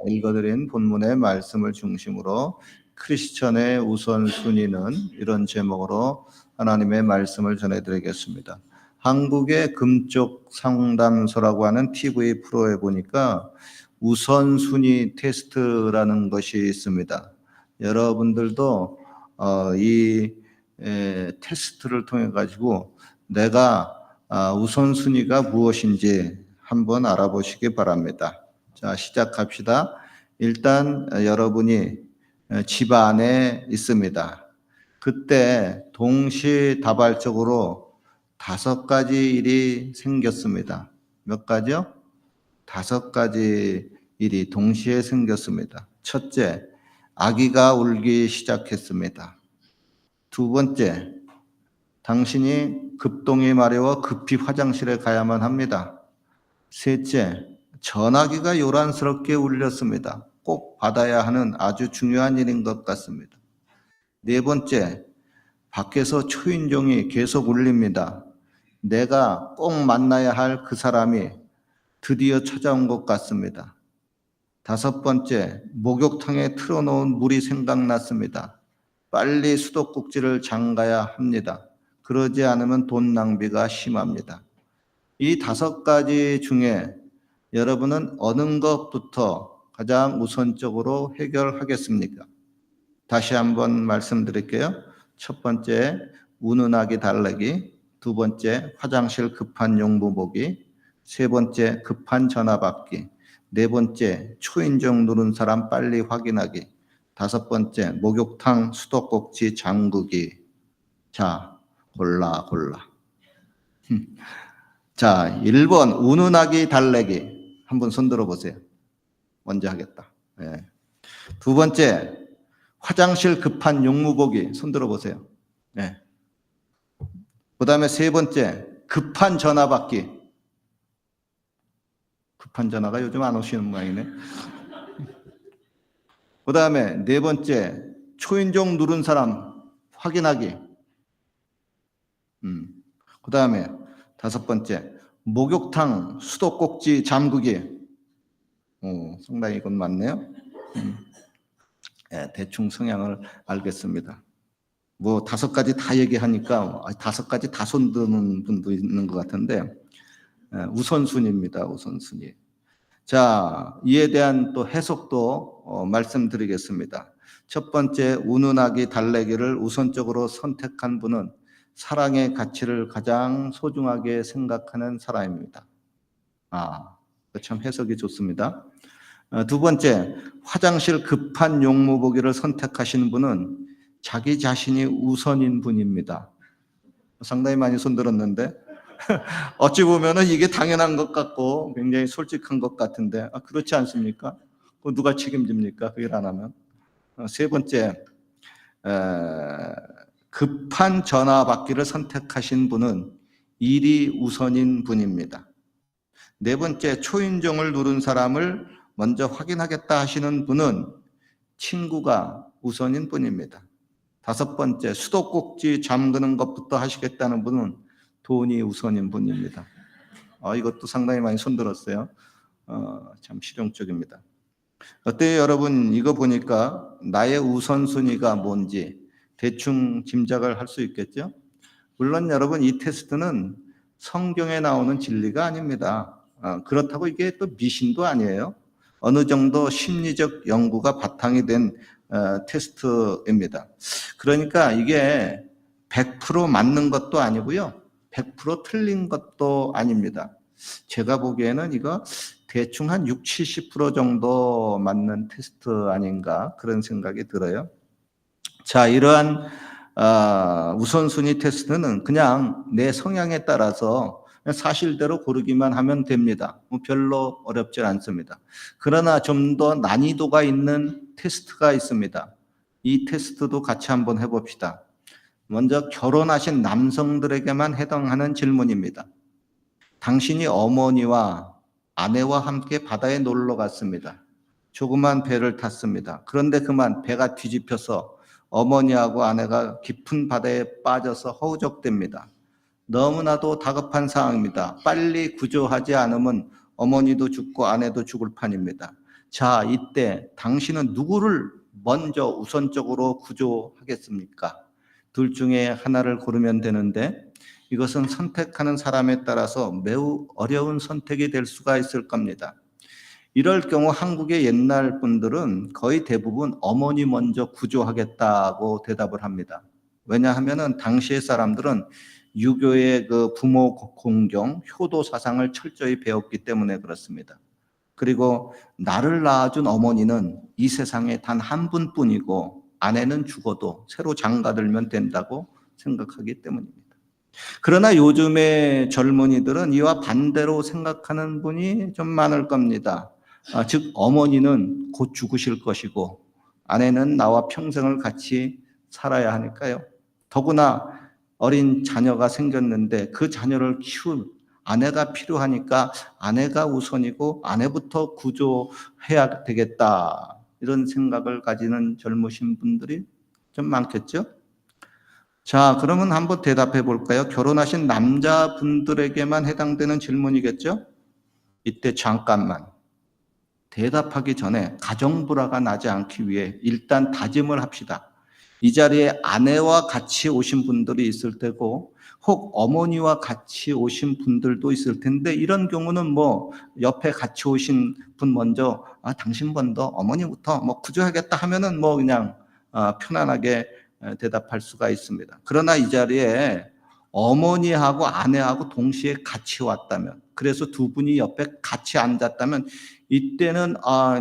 읽어드린 본문의 말씀을 중심으로 크리스천의 우선순위는 이런 제목으로 하나님의 말씀을 전해드리겠습니다. 한국의 금쪽 상담소라고 하는 TV 프로에 보니까 우선순위 테스트라는 것이 있습니다. 여러분들도 이 테스트를 통해 가지고 내가 우선순위가 무엇인지 한번 알아보시기 바랍니다. 자, 시작합시다. 일단 여러분이 집 안에 있습니다. 그때 동시다발적으로 5가지 일이 생겼습니다. 몇 가지요? 5가지 일이 동시에 생겼습니다. 첫째, 아기가 울기 시작했습니다. 두 번째, 당신이 급동이 마려워 급히 화장실에 가야만 합니다. 셋째, 전화기가 요란스럽게 울렸습니다. 꼭 받아야 하는 아주 중요한 일인 것 같습니다. 네 번째, 밖에서 초인종이 계속 울립니다. 내가 꼭 만나야 할 그 사람이 드디어 찾아온 것 같습니다. 5번째, 목욕탕에 틀어놓은 물이 생각났습니다. 빨리 수도꼭지를 잠가야 합니다. 그러지 않으면 돈 낭비가 심합니다. 이 5가지 중에 여러분은 어느 것부터 가장 우선적으로 해결하겠습니까? 다시 한번 말씀드릴게요. 첫 번째, 우는 아기 달래기. 두 번째, 화장실 급한 용무 보기. 세 번째, 급한 전화 받기. 네 번째, 초인종 누른 사람 빨리 확인하기. 5번째, 목욕탕 수도꼭지 잠그기. 자, 골라. 자, 1번 우는 아기 달래기. 한번 손 들어보세요. 먼저 하겠다. 네. 두 번째, 화장실 급한 용무 보기. 손 들어보세요. 네. 그 다음에 세 번째, 급한 전화 받기. 급한 전화가 요즘 안 오시는 모양이네. 그 다음에 네 번째, 초인종 누른 사람 확인하기. 그 다음에 5번째, 목욕탕 수도꼭지 잠그기. 상당히 이건 맞네요. 네, 대충 성향을 알겠습니다. 뭐 5가지 다 얘기하니까 5가지 다 손드는 분도 있는 것 같은데 우선순위입니다. 우선순위. 자, 이에 대한 또 해석도 말씀드리겠습니다. 첫 번째, 우는 아기 달래기를 우선적으로 선택한 분은 사랑의 가치를 가장 소중하게 생각하는 사람입니다. 참 해석이 좋습니다. 두 번째, 화장실 급한 용무 보기를 선택하신 분은 자기 자신이 우선인 분입니다. 상당히 많이 손들었는데 어찌 보면은 이게 당연한 것 같고 굉장히 솔직한 것 같은데 그렇지 않습니까? 누가 책임집니까? 그 일 안 하면. 세 번째, 급한 전화 받기를 선택하신 분은 일이 우선인 분입니다. 네 번째, 초인종을 누른 사람을 먼저 확인하겠다 하시는 분은 친구가 우선인 분입니다. 5번째, 수도꼭지 잠그는 것부터 하시겠다는 분은 돈이 우선인 분입니다. 이것도 상당히 많이 손들었어요. 참 실용적입니다. 어때요, 여러분? 이거 보니까 나의 우선순위가 뭔지 대충 짐작을 할 수 있겠죠? 물론 여러분, 이 테스트는 성경에 나오는 진리가 아닙니다. 그렇다고 이게 또 미신도 아니에요. 어느 정도 심리적 연구가 바탕이 된 테스트입니다. 그러니까 이게 100% 맞는 것도 아니고요. 100% 틀린 것도 아닙니다. 제가 보기에는 이거 대충 한 60, 70% 정도 맞는 테스트 아닌가 그런 생각이 들어요. 자, 이러한 우선순위 테스트는 그냥 내 성향에 따라서 사실대로 고르기만 하면 됩니다. 별로 어렵지 않습니다. 그러나 좀 더 난이도가 있는 테스트가 있습니다. 이 테스트도 같이 한번 해봅시다. 먼저 결혼하신 남성들에게만 해당하는 질문입니다. 당신이 어머니와 아내와 함께 바다에 놀러 갔습니다. 조그만 배를 탔습니다. 그런데 그만 배가 뒤집혀서 어머니하고 아내가 깊은 바다에 빠져서 허우적댑니다. 너무나도 다급한 상황입니다. 빨리 구조하지 않으면 어머니도 죽고 아내도 죽을 판입니다. 자, 이때 당신은 누구를 먼저 우선적으로 구조하겠습니까? 둘 중에 하나를 고르면 되는데 이것은 선택하는 사람에 따라서 매우 어려운 선택이 될 수가 있을 겁니다. 이럴 경우 한국의 옛날 분들은 거의 대부분 어머니 먼저 구조하겠다고 대답을 합니다. 왜냐하면은 당시의 사람들은 유교의 그 부모 공경, 효도 사상을 철저히 배웠기 때문에 그렇습니다. 그리고 나를 낳아준 어머니는 이 세상에 단 한 분뿐이고 아내는 죽어도 새로 장가들면 된다고 생각하기 때문입니다. 그러나 요즘의 젊은이들은 이와 반대로 생각하는 분이 좀 많을 겁니다. 즉 어머니는 곧 죽으실 것이고 아내는 나와 평생을 같이 살아야 하니까요. 더구나 어린 자녀가 생겼는데 그 자녀를 키울 아내가 필요하니까 아내가 우선이고 아내부터 구조해야 되겠다. 이런 생각을 가지는 젊으신 분들이 좀 많겠죠? 자, 그러면 한번 대답해 볼까요? 결혼하신 남자분들에게만 해당되는 질문이겠죠? 이때 잠깐만 대답하기 전에 가정불화가 나지 않기 위해 일단 다짐을 합시다. 이 자리에 아내와 같이 오신 분들이 있을 테고 혹 어머니와 같이 오신 분들도 있을 텐데 이런 경우는 뭐 옆에 같이 오신 분 먼저 당신 먼저 어머니부터 뭐 구조하겠다 하면은 뭐 그냥 편안하게 대답할 수가 있습니다. 그러나 이 자리에 어머니하고 아내하고 동시에 같이 왔다면 그래서 두 분이 옆에 같이 앉았다면 이때는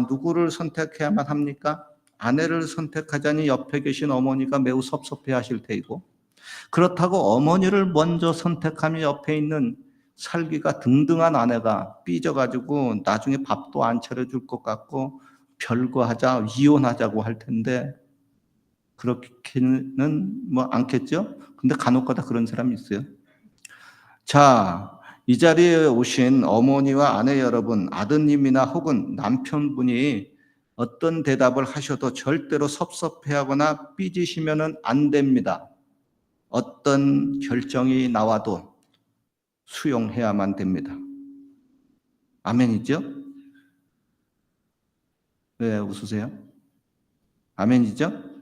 누구를 선택해야만 합니까? 아내를 선택하자니 옆에 계신 어머니가 매우 섭섭해 하실 테이고 그렇다고 어머니를 먼저 선택하면 옆에 있는 살기가 등등한 아내가 삐져가지고 나중에 밥도 안 차려줄 것 같고 별거 하자 이혼하자고 할 텐데 그렇게는 뭐 않겠죠? 근데 간혹가다 그런 사람이 있어요. 자, 이 자리에 오신 어머니와 아내 여러분, 아드님이나 혹은 남편분이 어떤 대답을 하셔도 절대로 섭섭해하거나 삐지시면 안 됩니다. 어떤 결정이 나와도 수용해야만 됩니다. 아멘이죠? 왜 웃으세요? 아멘이죠?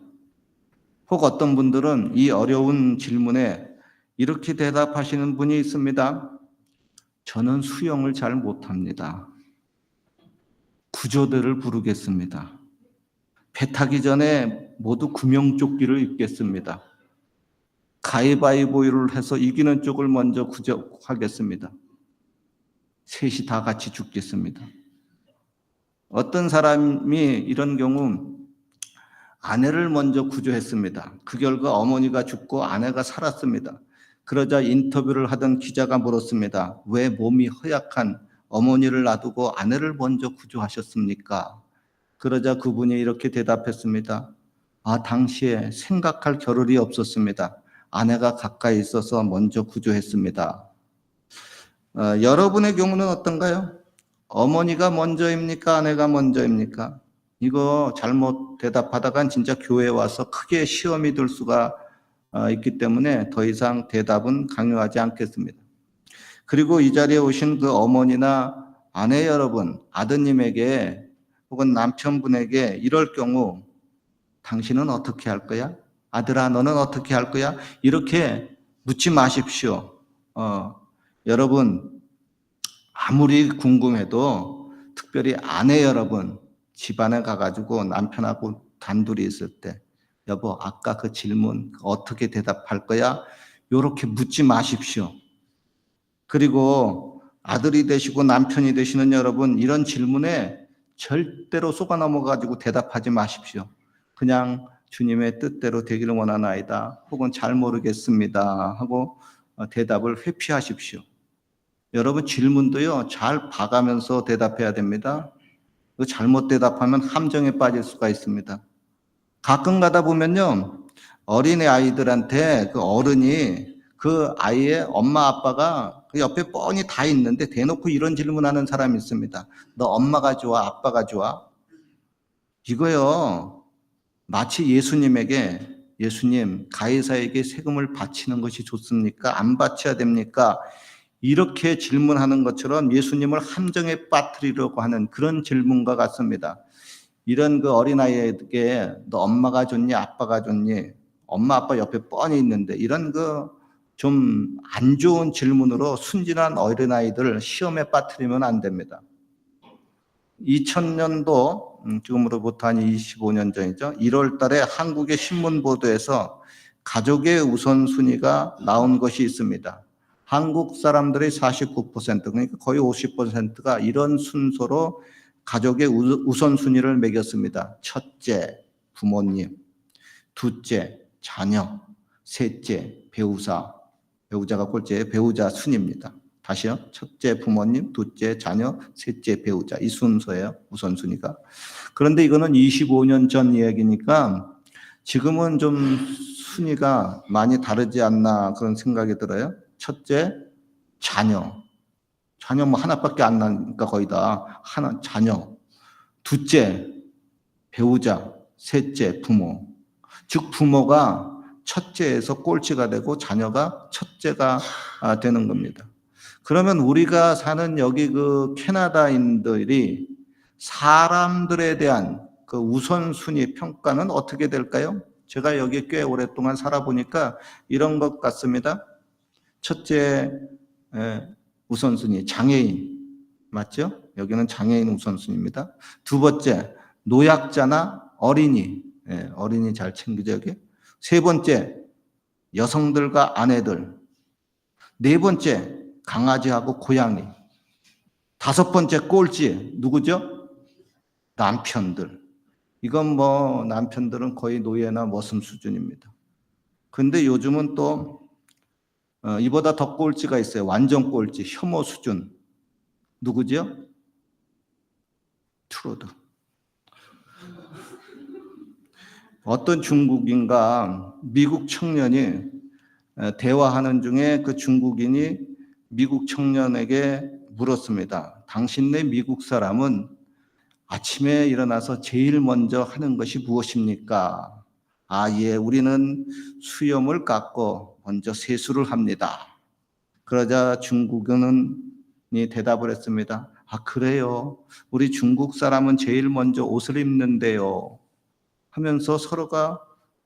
혹 어떤 분들은 이 어려운 질문에 이렇게 대답하시는 분이 있습니다. 저는 수영을 잘 못합니다. 구조대를 부르겠습니다. 배 타기 전에 모두 구명조끼를 입겠습니다. 가위바위보를 해서 이기는 쪽을 먼저 구조하겠습니다. 셋이 다 같이 죽겠습니다. 어떤 사람이 이런 경우 아내를 먼저 구조했습니다. 그 결과 어머니가 죽고 아내가 살았습니다. 그러자 인터뷰를 하던 기자가 물었습니다. 왜 몸이 허약한 어머니를 놔두고 아내를 먼저 구조하셨습니까? 그러자 그분이 이렇게 대답했습니다. 당시에 생각할 겨를이 없었습니다. 아내가 가까이 있어서 먼저 구조했습니다. 여러분의 경우는 어떤가요? 어머니가 먼저입니까? 아내가 먼저입니까? 이거 잘못 대답하다간 진짜 교회에 와서 크게 시험이 될 수가 있기 때문에 더 이상 대답은 강요하지 않겠습니다. 그리고 이 자리에 오신 그 어머니나 아내 여러분, 아드님에게 혹은 남편분에게 이럴 경우 당신은 어떻게 할 거야? 아들아, 너는 어떻게 할 거야? 이렇게 묻지 마십시오. 여러분, 아무리 궁금해도 특별히 아내 여러분, 집안에 가가지고 남편하고 단둘이 있을 때 여보, 아까 그 질문 어떻게 대답할 거야? 이렇게 묻지 마십시오. 그리고 아들이 되시고 남편이 되시는 여러분, 이런 질문에 절대로 속아 넘어가지고 대답하지 마십시오. 그냥 주님의 뜻대로 되기를 원하나이다. 혹은 잘 모르겠습니다. 하고 대답을 회피하십시오. 여러분 질문도요, 잘 봐가면서 대답해야 됩니다. 잘못 대답하면 함정에 빠질 수가 있습니다. 가끔 가다 보면요, 어린애 아이들한테 그 어른이 그 아이의 엄마 아빠가 그 옆에 뻔히 다 있는데 대놓고 이런 질문하는 사람이 있습니다. 너 엄마가 좋아, 아빠가 좋아? 이거요, 마치 예수님, 가이사에게 세금을 바치는 것이 좋습니까? 안 바쳐야 됩니까? 이렇게 질문하는 것처럼 예수님을 함정에 빠뜨리려고 하는 그런 질문과 같습니다. 이런 그 어린아이에게 너 엄마가 좋니 아빠가 좋니? 엄마 아빠 옆에 뻔히 있는데 이런 그 좀 안 좋은 질문으로 순진한 어린아이들을 시험에 빠뜨리면 안 됩니다. 2000년도 지금으로부터 한 25년 전이죠. 1월 달에 한국의 신문 보도에서 가족의 우선순위가 나온 것이 있습니다. 한국 사람들의 49% 그러니까 거의 50%가 이런 순서로 가족의 우선순위를 매겼습니다. 첫째, 부모님. 둘째, 자녀. 셋째, 배우자가 꼴찌예요. 배우자 순입니다. 다시요. 첫째, 부모님. 둘째, 자녀. 셋째, 배우자. 이 순서예요. 우선순위가. 그런데 이거는 25년 전 이야기니까 지금은 좀 순위가 많이 다르지 않나 그런 생각이 들어요. 첫째, 자녀. 자녀 뭐 하나밖에 안 나니까 거의 다 하나 자녀. 둘째, 배우자. 셋째, 부모. 즉 부모가 첫째에서 꼴찌가 되고 자녀가 첫째가 되는 겁니다. 그러면 우리가 사는 여기 그 캐나다인들이 사람들에 대한 그 우선순위 평가는 어떻게 될까요? 제가 여기 꽤 오랫동안 살아보니까 이런 것 같습니다. 첫째 우선순위 장애인 맞죠? 여기는 장애인 우선순위입니다. 두 번째 노약자나 어린이 어린이 잘 챙기죠 여기. 세 번째 여성들과 아내들. 네 번째 강아지하고 고양이. 다섯 번째 꼴찌 누구죠? 남편들. 이건 뭐 남편들은 거의 노예나 머슴 수준입니다. 근데 요즘은 또 이보다 더 꼴찌가 있어요. 완전 꼴찌, 혐오 수준. 누구죠? 트루드. 어떤 중국인과 미국 청년이 대화하는 중에 그 중국인이 미국 청년에게 물었습니다. 당신네 미국 사람은 아침에 일어나서 제일 먼저 하는 것이 무엇입니까? 예, 우리는 수염을 깎고 먼저 세수를 합니다. 그러자 중국인이 대답을 했습니다. 그래요? 우리 중국 사람은 제일 먼저 옷을 입는데요. 하면서 서로가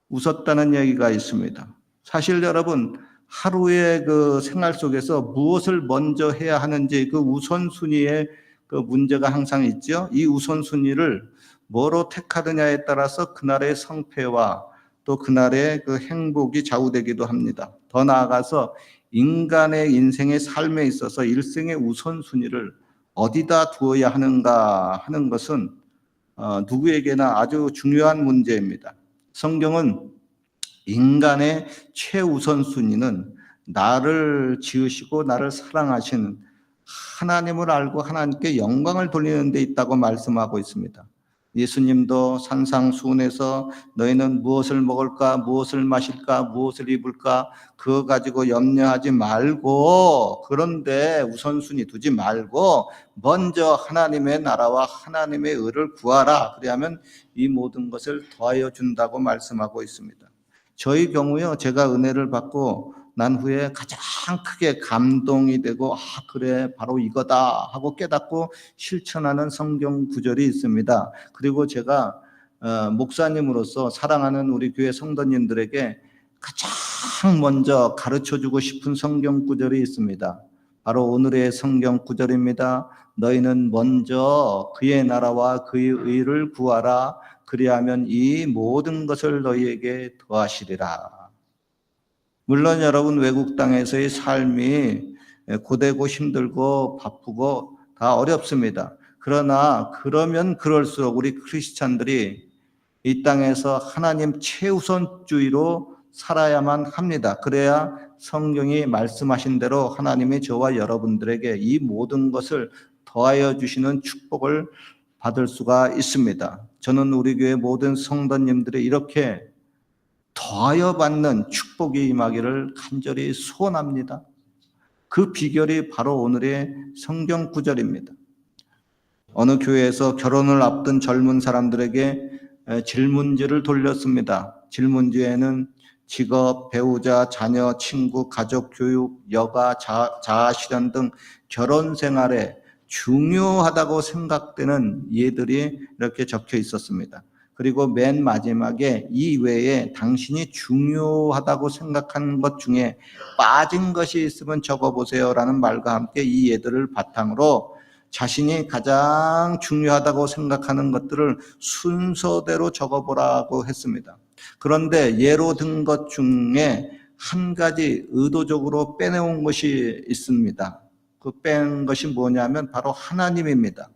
웃었다는 얘기가 있습니다. 사실 여러분, 하루의 그 생활 속에서 무엇을 먼저 해야 하는지 그 우선순위에 그 문제가 항상 있죠. 이 우선순위를 뭐로 택하느냐에 따라서 그날의 성패와 또 그날의 그 행복이 좌우되기도 합니다. 더 나아가서 인간의 인생의 삶에 있어서 일생의 우선순위를 어디다 두어야 하는가 하는 것은 누구에게나 아주 중요한 문제입니다. 성경은 인간의 최우선순위는 나를 지으시고 나를 사랑하신 하나님을 알고 하나님께 영광을 돌리는 데 있다고 말씀하고 있습니다. 예수님도 산상수훈에서 너희는 무엇을 먹을까, 무엇을 마실까, 무엇을 입을까 그거 가지고 염려하지 말고 그런데 우선순위 두지 말고 먼저 하나님의 나라와 하나님의 의를 구하라. 그래야면 이 모든 것을 더하여 준다고 말씀하고 있습니다. 저희 경우요, 제가 은혜를 받고 난 후에 가장 크게 감동이 되고 그래 바로 이거다 하고 깨닫고 실천하는 성경 구절이 있습니다. 그리고 제가 목사님으로서 사랑하는 우리 교회 성도님들에게 가장 먼저 가르쳐주고 싶은 성경 구절이 있습니다. 바로 오늘의 성경 구절입니다. 너희는 먼저 그의 나라와 그의 의를 구하라. 그리하면 이 모든 것을 너희에게 더하시리라. 물론 여러분 외국 땅에서의 삶이 고되고 힘들고 바쁘고 다 어렵습니다. 그러나 그러면 그럴수록 우리 크리스찬들이 이 땅에서 하나님 최우선주의로 살아야만 합니다. 그래야 성경이 말씀하신 대로 하나님이 저와 여러분들에게 이 모든 것을 더하여 주시는 축복을 받을 수가 있습니다. 저는 우리 교회 모든 성도님들이 이렇게 더하여 받는 축복이 임하기를 간절히 소원합니다. 그 비결이 바로 오늘의 성경 구절입니다. 어느 교회에서 결혼을 앞둔 젊은 사람들에게 질문지를 돌렸습니다. 질문지에는 직업, 배우자, 자녀, 친구, 가족, 교육, 여가, 자아 실현 등 결혼 생활에 중요하다고 생각되는 예들이 이렇게 적혀 있었습니다. 그리고 맨 마지막에 이 외에 당신이 중요하다고 생각하는 것 중에 빠진 것이 있으면 적어보세요라는 말과 함께 이 예들을 바탕으로 자신이 가장 중요하다고 생각하는 것들을 순서대로 적어보라고 했습니다. 그런데 예로 든 것 중에 한 가지 의도적으로 빼내온 것이 있습니다. 그 뺀 것이 뭐냐면 바로 하나님입니다.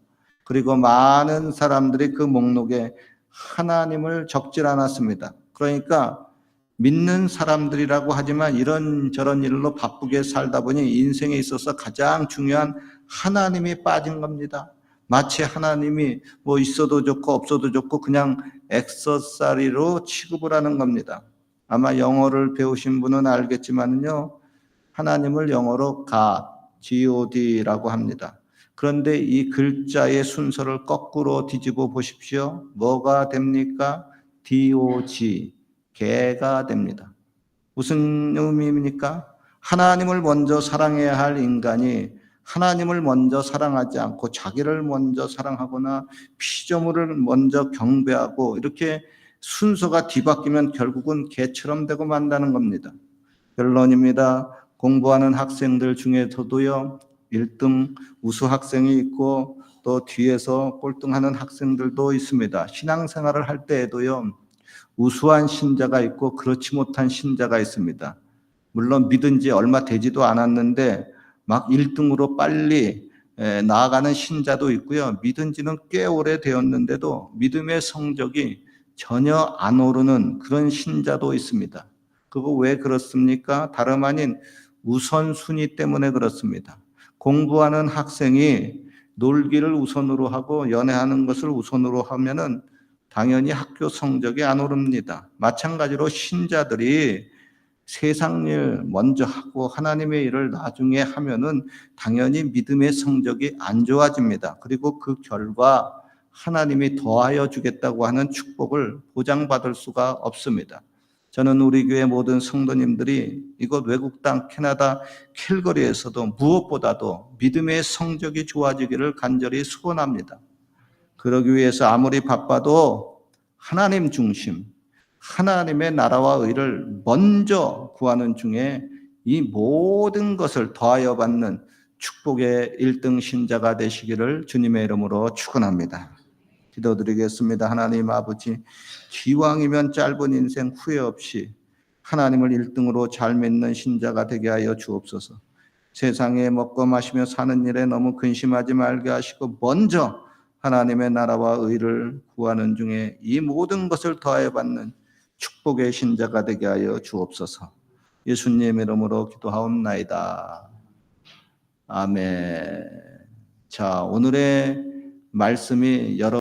그리고 많은 사람들이 그 목록에 하나님을 적질 않았습니다. 그러니까 믿는 사람들이라고 하지만 이런저런 일로 바쁘게 살다 보니 인생에 있어서 가장 중요한 하나님이 빠진 겁니다. 마치 하나님이 뭐 있어도 좋고 없어도 좋고 그냥 액세서리로 취급을 하는 겁니다. 아마 영어를 배우신 분은 알겠지만요, 하나님을 영어로 God라고 합니다. 그런데 이 글자의 순서를 거꾸로 뒤집어 보십시오. 뭐가 됩니까? DOG, 개가 됩니다. 무슨 의미입니까? 하나님을 먼저 사랑해야 할 인간이 하나님을 먼저 사랑하지 않고 자기를 먼저 사랑하거나 피조물을 먼저 경배하고 이렇게 순서가 뒤바뀌면 결국은 개처럼 되고 만다는 겁니다. 결론입니다. 공부하는 학생들 중에서도요, 1등 우수 학생이 있고 또 뒤에서 꼴등하는 학생들도 있습니다. 신앙생활을 할 때에도요, 우수한 신자가 있고 그렇지 못한 신자가 있습니다. 물론 믿은 지 얼마 되지도 않았는데 막 1등으로 빨리 나아가는 신자도 있고요. 믿은 지는 꽤 오래 되었는데도 믿음의 성적이 전혀 안 오르는 그런 신자도 있습니다. 그거 왜 그렇습니까? 다름 아닌 우선순위 때문에 그렇습니다. 공부하는 학생이 놀기를 우선으로 하고 연애하는 것을 우선으로 하면은 당연히 학교 성적이 안 오릅니다. 마찬가지로 신자들이 세상 일 먼저 하고 하나님의 일을 나중에 하면은 당연히 믿음의 성적이 안 좋아집니다. 그리고 그 결과 하나님이 더하여 주겠다고 하는 축복을 보장받을 수가 없습니다. 저는 우리 교회 모든 성도님들이 이곳 외국 땅 캐나다 캘거리에서도 무엇보다도 믿음의 성적이 좋아지기를 간절히 소원합니다. 그러기 위해서 아무리 바빠도 하나님 중심, 하나님의 나라와 의를 먼저 구하는 중에 이 모든 것을 더하여 받는 축복의 1등 신자가 되시기를 주님의 이름으로 축원합니다. 기도드리겠습니다. 하나님 아버지, 기왕이면 짧은 인생 후회 없이 하나님을 1등으로 잘 믿는 신자가 되게 하여 주옵소서. 세상에 먹고 마시며 사는 일에 너무 근심하지 말게 하시고 먼저 하나님의 나라와 의를 구하는 중에 이 모든 것을 더하여 받는 축복의 신자가 되게 하여 주옵소서. 예수님 이름으로 기도하옵나이다. 아멘. 자, 오늘의 말씀이 여러